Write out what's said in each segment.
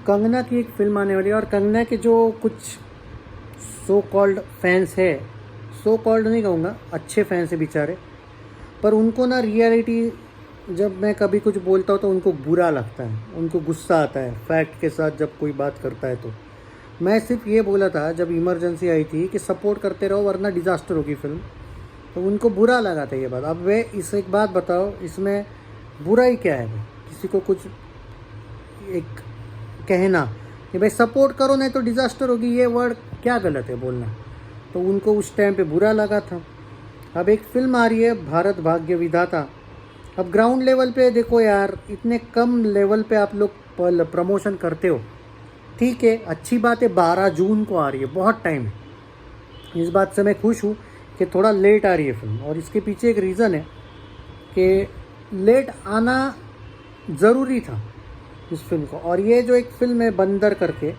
कंगना की एक फिल्म आने वाली है और कंगना के जो कुछ सो कॉल्ड फैंस है, सो कॉल्ड नहीं कहूँगा, अच्छे फैंस है बेचारे, पर उनको ना रियलिटी जब मैं कभी कुछ बोलता हूँ तो उनको बुरा लगता है, उनको गुस्सा आता है फैक्ट के साथ जब कोई बात करता है। तो मैं सिर्फ ये बोला था जब इमरजेंसी आई थी कि सपोर्ट करते रहो वरना डिज़ास्टर होगी फिल्म, तो उनको बुरा लगा था ये बात। अब वे इस एक बात बताओ, इसमें बुराई क्या है? भाई किसी को कुछ एक कहना कि भाई सपोर्ट करो नहीं तो डिज़ास्टर होगी, ये वर्ड क्या गलत है बोलना? तो उनको उस टाइम पे बुरा लगा था। अब एक फिल्म आ रही है भारत भाग्य विधाता। अब ग्राउंड लेवल पे देखो यार, इतने कम लेवल पे आप लोग प्रमोशन करते हो, ठीक है, अच्छी बात है। 12 जून को आ रही है, बहुत टाइम है। इस बात से मैं खुश हूँ कि थोड़ा लेट आ रही है फिल्म, और इसके पीछे एक रीज़न है कि लेट आना ज़रूरी था इस फिल्म को। और ये जो एक फिल्म है बंदर करके,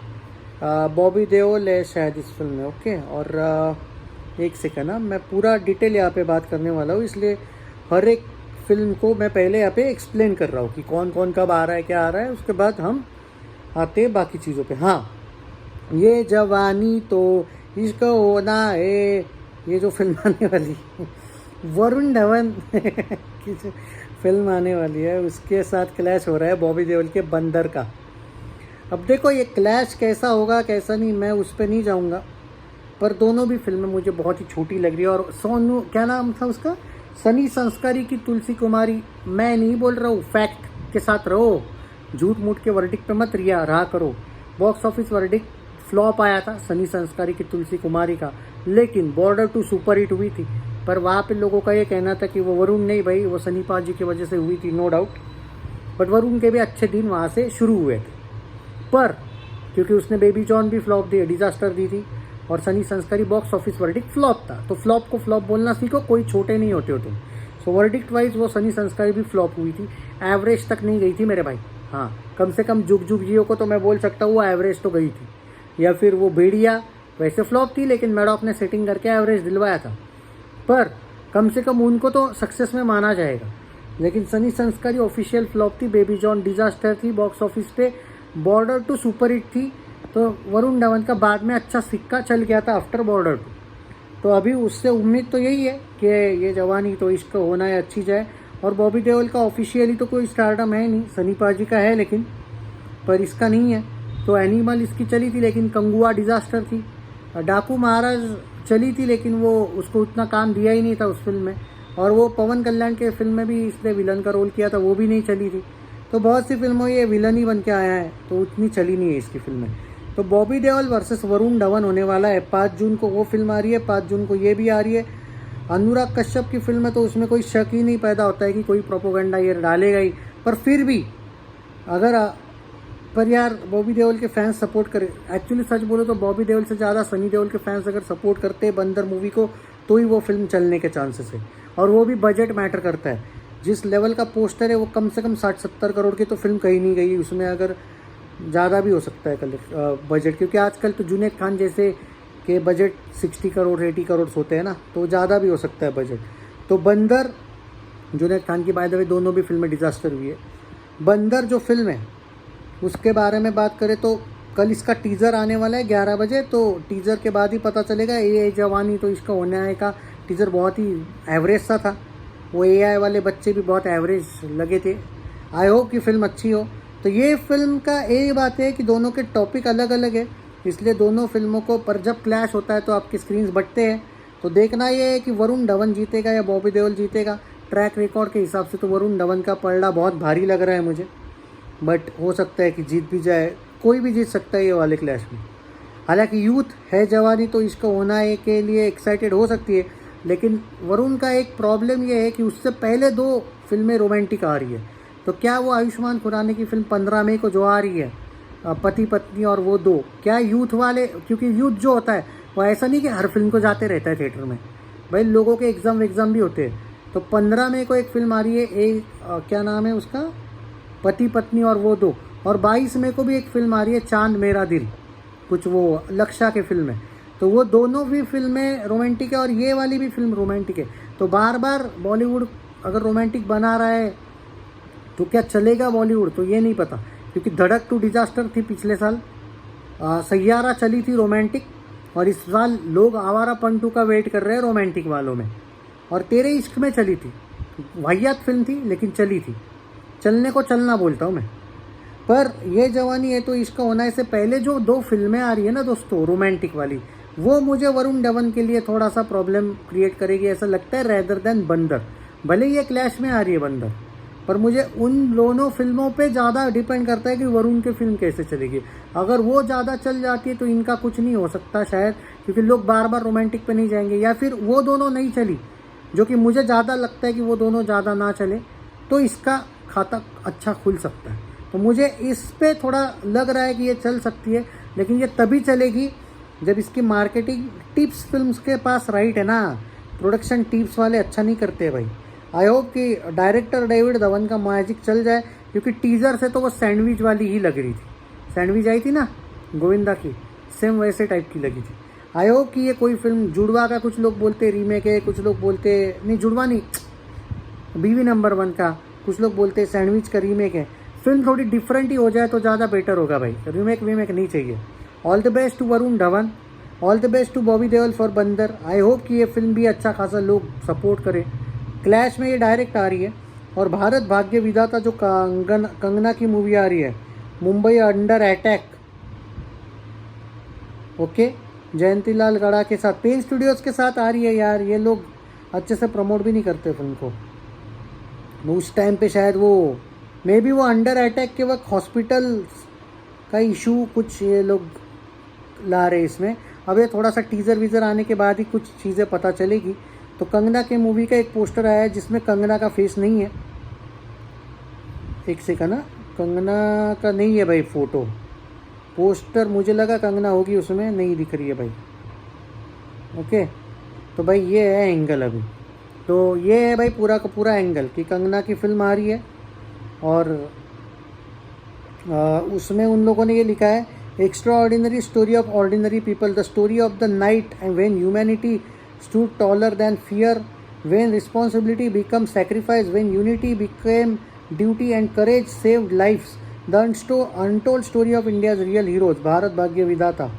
बॉबी देओल है शायद इस फिल्म में, ओके। और एक सेकंड ना, मैं पूरा डिटेल यहाँ पे बात करने वाला हूँ, इसलिए हर एक फिल्म को मैं पहले यहाँ पे एक्सप्लेन कर रहा हूँ कि कौन कौन कब आ रहा है, क्या आ रहा है, उसके बाद हम आते हैं बाकी चीज़ों पे। हाँ, ये जवानी तो इश्क होना है, ये जो फिल्म आने वाली वरुण धवन की जो फिल्म आने वाली है उसके साथ क्लैश हो रहा है बॉबी देओल के बंदर का। अब देखो ये क्लैश कैसा होगा कैसा नहीं, मैं उस पर नहीं जाऊँगा, पर दोनों भी फिल्में मुझे बहुत ही छोटी लग रही है। और सोनू, क्या नाम था उसका, सनी संस्कारी की तुलसी कुमारी, मैं नहीं बोल रहा हूँ, फैक्ट के साथ रहो, झूठ मूठ के वर्डिक्ट पे मत रहा करो। बॉक्स ऑफिस वर्डिक्ट फ्लॉप आया था सनी संस्कारी की तुलसी कुमारी का, लेकिन बॉर्डर 2 सुपर हिट हुई थी। पर वहाँ पे लोगों का ये कहना था कि वो वरुण नहीं भाई, वो सनी पाजी की वजह से हुई थी, नो डाउट, बट वरुण के भी अच्छे दिन वहाँ से शुरू हुए थे। पर क्योंकि उसने बेबी जॉन भी फ्लॉप दी, डिजास्टर दी थी, और सनी संस्कारी बॉक्स ऑफिस वर्डिक्ट फ्लॉप था, तो फ्लॉप को फ्लॉप बोलना सीखो, कोई छोटे नहीं होते हो तुम। सो वर्डिक्ट वाइज वो सनी संस्कारी भी फ्लॉप हुई थी, एवरेज तक नहीं गई थी मेरे भाई। हाँ, कम से कम जुग जुग जियो को तो मैं बोल सकता हूँ वो एवरेज तो गई थी, या फिर वो भेड़िया वैसे फ्लॉप थी लेकिन मैडॉक ने सेटिंग करके एवरेज दिलवाया था, पर कम से कम उनको तो सक्सेस में माना जाएगा। लेकिन सनी संस्कारी ऑफिशियल फ्लॉप थी, बेबी जॉन डिजास्टर थी, बॉक्स ऑफिस पे बॉर्डर 2 सुपर हिट थी, तो वरुण धवन का बाद में अच्छा सिक्का चल गया था आफ्टर बॉर्डर 2। तो अभी उससे उम्मीद तो यही है कि ये जवानी तो इश्क होना है अच्छी जाए। और बॉबी देओल का ऑफिशियली तो कोई स्टारडम है नहीं, सनी पाजी का है लेकिन, पर इसका नहीं है। तो एनिमल इसकी चली थी लेकिन कंगुआ डिजास्टर थी। डाकू महाराज चली थी लेकिन वो उसको उतना काम दिया ही नहीं था उस फिल्म में, और वो पवन कल्याण के फिल्म में भी इसने विलन का रोल किया था, वो भी नहीं चली थी। तो बहुत सी फिल्मों ये विलन ही बन के आया है, तो उतनी चली नहीं है इसकी फिल्में। तो बॉबी देओल वर्सेस वरुण धवन होने वाला है, 5 जून को वो फिल्म आ रही है, 5 जून को ये भी आ रही है। अनुराग कश्यप की फिल्म है तो उसमें कोई शक ही नहीं पैदा होता है कि कोई प्रोपोगंडा ये डालेगा ही, पर फिर भी अगर पर यार बॉबी देओल के फैंस सपोर्ट करें, एक्चुअली सच बोलो तो बॉबी देओल से ज़्यादा सनी देओल के फैंस अगर सपोर्ट करते हैं बंदर मूवी को, तो ही वो फिल्म चलने के चांसेस है। और वो भी बजट मैटर करता है, जिस लेवल का पोस्टर है वो कम से कम 60-70 करोड़ की तो फिल्म कहीं नहीं गई, उसमें अगर ज़्यादा भी हो सकता है बजट, क्योंकि आजकल तो जुनैद खान जैसे के बजट 60 करोड़ 80 करोड़ होते हैं ना, तो ज़्यादा भी हो सकता है बजट। तो बंदर, जुनैद खान की बाय द वे दोनों भी फिल्में डिजास्टर हुई है। बंदर जो फिल्म है उसके बारे में बात करें तो कल इसका टीज़र आने वाला है 11 बजे, तो टीज़र के बाद ही पता चलेगा। ये जवानी तो इसका होने आए का टीज़र बहुत ही एवरेज सा था, वो AI वाले बच्चे भी बहुत एवरेज लगे थे। आई होप कि फिल्म अच्छी हो। तो ये फिल्म का यही बात है कि दोनों के टॉपिक अलग अलग है, इसलिए दोनों फिल्मों को पर जब क्लैश होता है तो आपके स्क्रीन्स बढ़ते हैं। तो देखना ये है कि वरुण धवन जीतेगा या बॉबी देओल जीतेगा। ट्रैक रिकॉर्ड के हिसाब से तो वरुण धवन का पलड़ा बहुत भारी लग रहा है मुझे, बट हो सकता है कि जीत भी जाए, कोई भी जीत सकता है ये वाले क्लैश में। हालांकि यूथ है जवानी तो इसका होना है के लिए एक्साइटेड हो सकती है, लेकिन वरुण का एक प्रॉब्लम ये है कि उससे पहले 2 फिल्में रोमांटिक आ रही है। तो क्या वो आयुष्मान खुराना की फिल्म 15 मई को जो आ रही है, पति पत्नी और वो 2, क्या यूथ वाले, क्योंकि यूथ जो होता है वो ऐसा नहीं कि हर फिल्म को जाते रहता है थिएटर में, भाई लोगों के एग्ज़ाम भी होते हैं। तो 15 मई को एक फिल्म आ रही है, क्या नाम है उसका, पति पत्नी और वो 2, और 22 मई को भी एक फिल्म आ रही है चांद मेरा दिल, कुछ वो लक्षा के फिल्म है। तो वो दोनों भी फिल्में रोमांटिक है और ये वाली भी फिल्म रोमांटिक है। तो बार बार बॉलीवुड अगर रोमांटिक बना रहा है तो क्या चलेगा बॉलीवुड, तो ये नहीं पता, क्योंकि धड़क 2 डिजास्टर थी पिछले साल, सैयारा चली थी रोमांटिक, और इस साल लोग आवारापन 2 का वेट कर रहे हैं रोमांटिक वालों में, और तेरे इश्क में चली थी। वाहियात फिल्म थी लेकिन चली थी, चलने को चलना बोलता हूँ मैं। पर ये जवानी है तो इसका होना से पहले जो 2 फिल्में आ रही है ना दोस्तों रोमांटिक वाली, वो मुझे वरुण धवन के लिए थोड़ा सा प्रॉब्लम क्रिएट करेगी ऐसा लगता है, रेदर देन बंदर। भले ये क्लैश में आ रही है बंदर, पर मुझे उन दोनों फिल्मों पे ज़्यादा डिपेंड करता है कि वरुण की फिल्म कैसे चलेगी। अगर वो ज़्यादा चल जाती है तो इनका कुछ नहीं हो सकता शायद, क्योंकि लोग बार बार रोमांटिक पे नहीं जाएंगे, या फिर वो दोनों नहीं चली, जो कि मुझे ज़्यादा लगता है कि वो दोनों ज़्यादा ना चले, तो इसका खाता अच्छा खुल सकता है। तो मुझे इस पे थोड़ा लग रहा है कि ये चल सकती है, लेकिन ये तभी चलेगी जब इसकी मार्केटिंग टिप्स फिल्म्स के पास राइट है ना। प्रोडक्शन टिप्स वाले अच्छा नहीं करते भाई। आई होप कि डायरेक्टर डेविड धवन का मैजिक चल जाए, क्योंकि टीज़र से तो वो सैंडविच वाली ही लग रही थी। सैंडविच आई थी ना गोविंदा की, सेम वैसे टाइप की लगी थी। आई होप कि ये कोई फिल्म जुड़वा का, कुछ लोग बोलते रीमेक है, कुछ लोग बोलते नहीं जुड़वा नहीं, बीवी नंबर 1 का, कुछ लोग बोलते सैंडविच का रीमेक है। फिल्म थोड़ी डिफरेंट ही हो जाए तो ज़्यादा बेटर होगा भाई, रीमेक नहीं चाहिए। All the best to Varun Dhawan, all the best to Bobby Deol for Bandar. I hope कि ये फिल्म भी अच्छा खासा लोग सपोर्ट करें। क्लैश में ये डायरेक्ट आ रही है, और भारत भाग्य विधाता जो कंगना की मूवी आ रही है, Mumbai under attack, okay, Jayantilal गड़ा के साथ, पेन स्टूडियोज़ के साथ आ रही है यार। ये लोग अच्छे से प्रमोट भी नहीं करते फिल्म को। उस टाइम पे शायद वो मे बी वो अंडर अटैक के वक्त हॉस्पिटल का इशू कुछ ये लोग ला रहे इसमें। अब ये थोड़ा सा टीज़र वीज़र आने के बाद ही कुछ चीज़ें पता चलेगी। तो कंगना के मूवी का एक पोस्टर आया है जिसमें कंगना का फेस नहीं है, एक सेकंड ना, कंगना का नहीं है भाई फोटो, पोस्टर मुझे लगा कंगना होगी उसमें, नहीं दिख रही है भाई। ओके, तो भाई ये है एंगल अभी, तो ये है भाई पूरा का पूरा एंगल कि कंगना की फिल्म आ रही है, और उसमें उन लोगों ने ये लिखा है, extra ordinary story of ordinary people, the story of the night and when humanity stood taller than fear, when responsibility became sacrifice, when unity became duty and courage saved lives, the untold story of India's real heroes, Bharat भाग्य विधाता।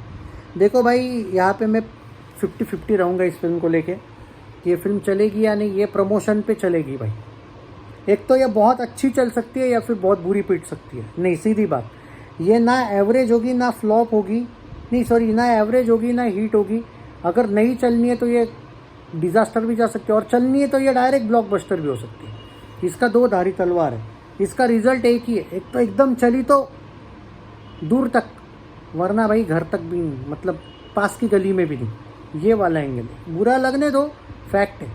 देखो भाई यहाँ पे मैं 50-50 रहूँगा इस film को लेके, ये फिल्म चलेगी या नहीं। ये प्रमोशन पे चलेगी भाई, एक तो ये बहुत अच्छी चल सकती है या फिर बहुत बुरी पिट सकती है। नहीं, सीधी बात, ये ना एवरेज होगी ना फ्लॉप होगी, नहीं सॉरी, ना एवरेज होगी ना हिट होगी। अगर नहीं चलनी है तो ये डिज़ास्टर भी जा सकती है, और चलनी है तो ये डायरेक्ट ब्लॉकबस्टर भी हो सकती है। इसका 2 धारी तलवार है, इसका रिजल्ट एक ही है, एक तो एकदम चली तो दूर तक, वरना भाई घर तक भी नहीं, मतलब पास की गली में भी नहीं। ये वाला एंगल है, बुरा लगने दो, फैक्ट है।